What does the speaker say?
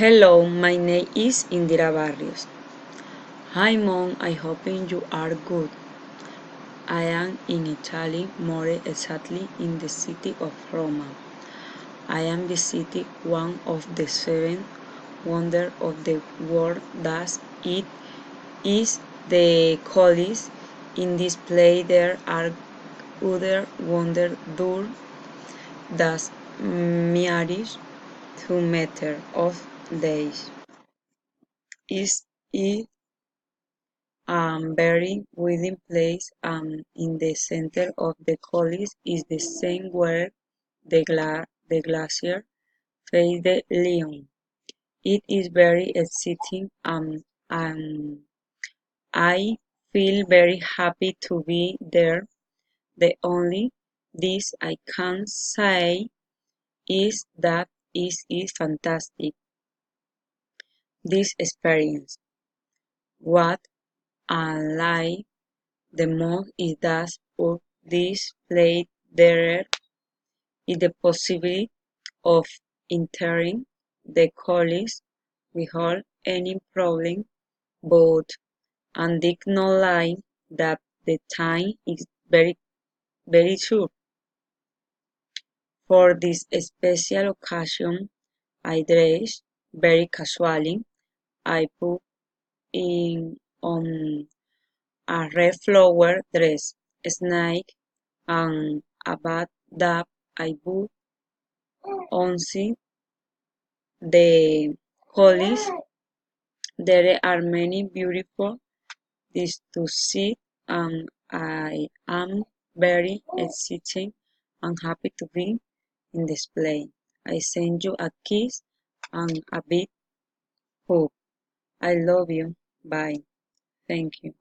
Hello, my name is Indira Barrios. Hi Mom, I hope you are good. I am in Italy, more exactly in the city of Roma. I am visiting one of the seven wonders of the world, thus it is the Collis. In this place there are other wonders due das marriage 2 meters of days. Is it very within place and in the center of the college is the same where the glacier face the Leon. It is very exciting and I feel very happy to be there. The only this I can say is that it is fantastic this experience. What I like the most is that of this place there is the possibility of entering the college without any problem, but and did not lie that the time is very short. For this special occasion, I dressed very casually. I put in on a red flower dress, snake, and about that I put on the colleagues. There are many beautiful things to see and I am very excited and happy to be in display. I send you a kiss and a big hug. I love you. Bye. Thank you.